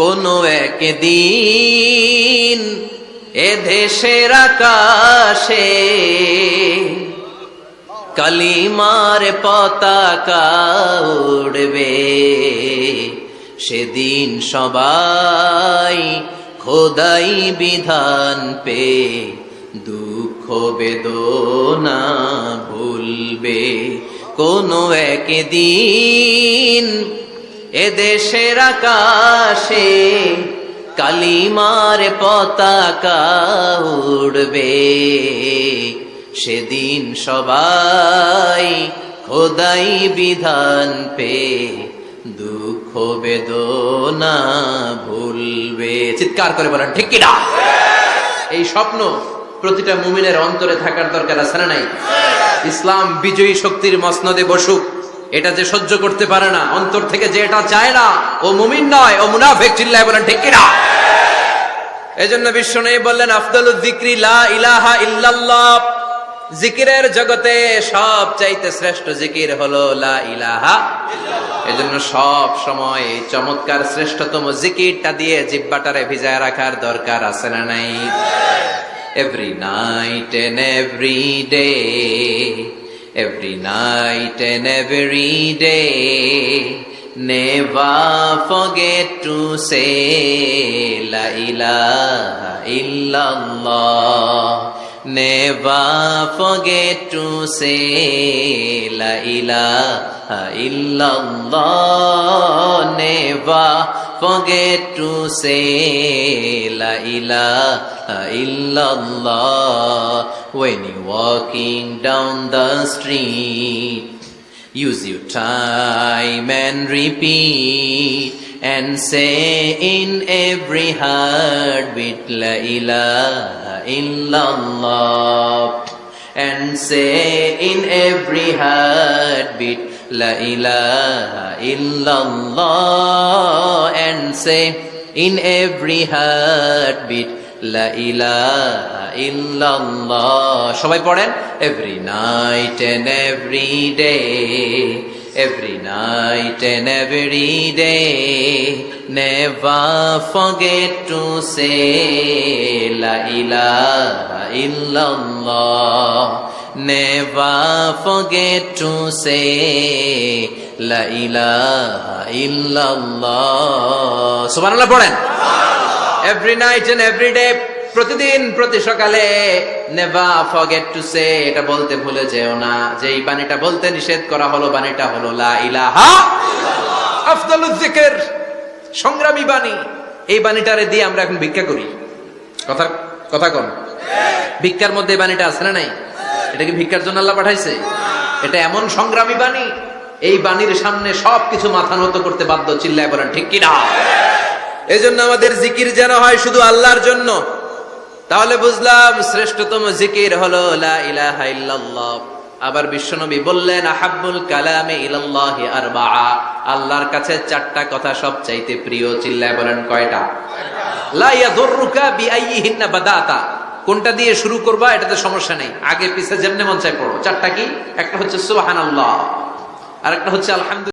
কোনো একদিন এ দেশের আকাশে কালিমার পতাকা উড়বে, সেদিন সবাই খোদাই বিধান পে দুঃখ বেদনা ভুলবে। কোনো একদিন এদেশের আকাশে কালিমার পতাকা উড়বে, সেদিন সবাই খোদাই বিধান পে দুঃখ বেদনা ভুলবে। চিৎকার করে বলেন ঠিক কিনা? এই স্বপ্ন প্রতিটা মুমিনের অন্তরে থাকার দরকার আছে না নাই? ইসলাম বিজয়ী শক্তির মসনদে বসুক, এটা যে সহ্য করতে পারে না, অন্তর থেকে যে এটা চায় না, ও মুমিন নয়, ও মুনাফিক। চিল্লায় বলেন ঠিক কিনা? এজন্য বিশ্বনবী বললেন আফদালুয যিকরি লা ইলাহা ইল্লাল্লাহ। জিকিরের জগতে সব চাইতে শ্রেষ্ঠ জিকির হলো লা ইলাহা ইল্লাল্লাহ। এজন্য সব সময় চমৎকার শ্রেষ্ঠতম জিকিরটা দিয়ে জিহ্বাটারে ভিজায় রাখার দরকার আছে না নাই? Every night and every day, every night and every day, never forget to say la ilaha illallah. Never forget to say la ilaha illallah. Never forget to say la ilaha illallah. When you're walking down the street, use your time and repeat, and say in every heartbeat la ilaha illallah. And say in every heartbeat la ilaha illallah. And say in every heartbeat la ilaha illallah. সবাই পড়েন every night and every day, every night and every day, never forget to say la ilaha illallah. Never forget to say la ilaha illallah. সুবহানাল্লাহ পড়েন every night and every day, প্রতিদিন প্রতি সকালে never forget to say, এটা বলতে ভুলে যেও না যে এই বাণীটা বলতে নিষেধ করা হলো, বাণীটা হলো লা ইলাহা ইল্লাল্লাহ। আফদালুয যিকর, সংগ্রামী বাণী। এই বাণীটারে দিয়ে আমরা এখন ভিক্ষা করি। কথা কোন? ভিক্ষার মধ্যে এই বাণীটা আছে না নাই? এটা কি ভিক্ষার জন্য আল্লাহ পাঠাইছে? এটা এমন সংগ্রামী বাণী, এই বাণীর সামনে সবকিছু মাথা নত করতে বাধ্য। চিল্লায় বলেন ঠিক কিনা? এজন্য আমাদের জিকির যেন হয় শুধু আল্লাহর জন্য। তাহলে বুঝলাম শ্রেষ্ঠতম জিকির হলো লা ইলাহা ইল্লাল্লাহ। আবার বিশ্বনবী বললেন আহাব্বুল কালামে ইলাল্লাহি আরবাআ, আল্লাহর কাছে চারটা কথা সবচাইতে প্রিয়। চিল্লায় বলেন কয়টা? লা ইয়াদুররুকা বিআইয়িহিন্না বাদাতা, কোনটা দিয়ে শুরু করবা এটাতে সমস্যা নেই, আগে পিছে যেমনে মন চায় পড়ো। চারটা কি? একটা হচ্ছে সুবহানাল্লাহ, আরেকটা হচ্ছে আলহামদুলিল্লাহ।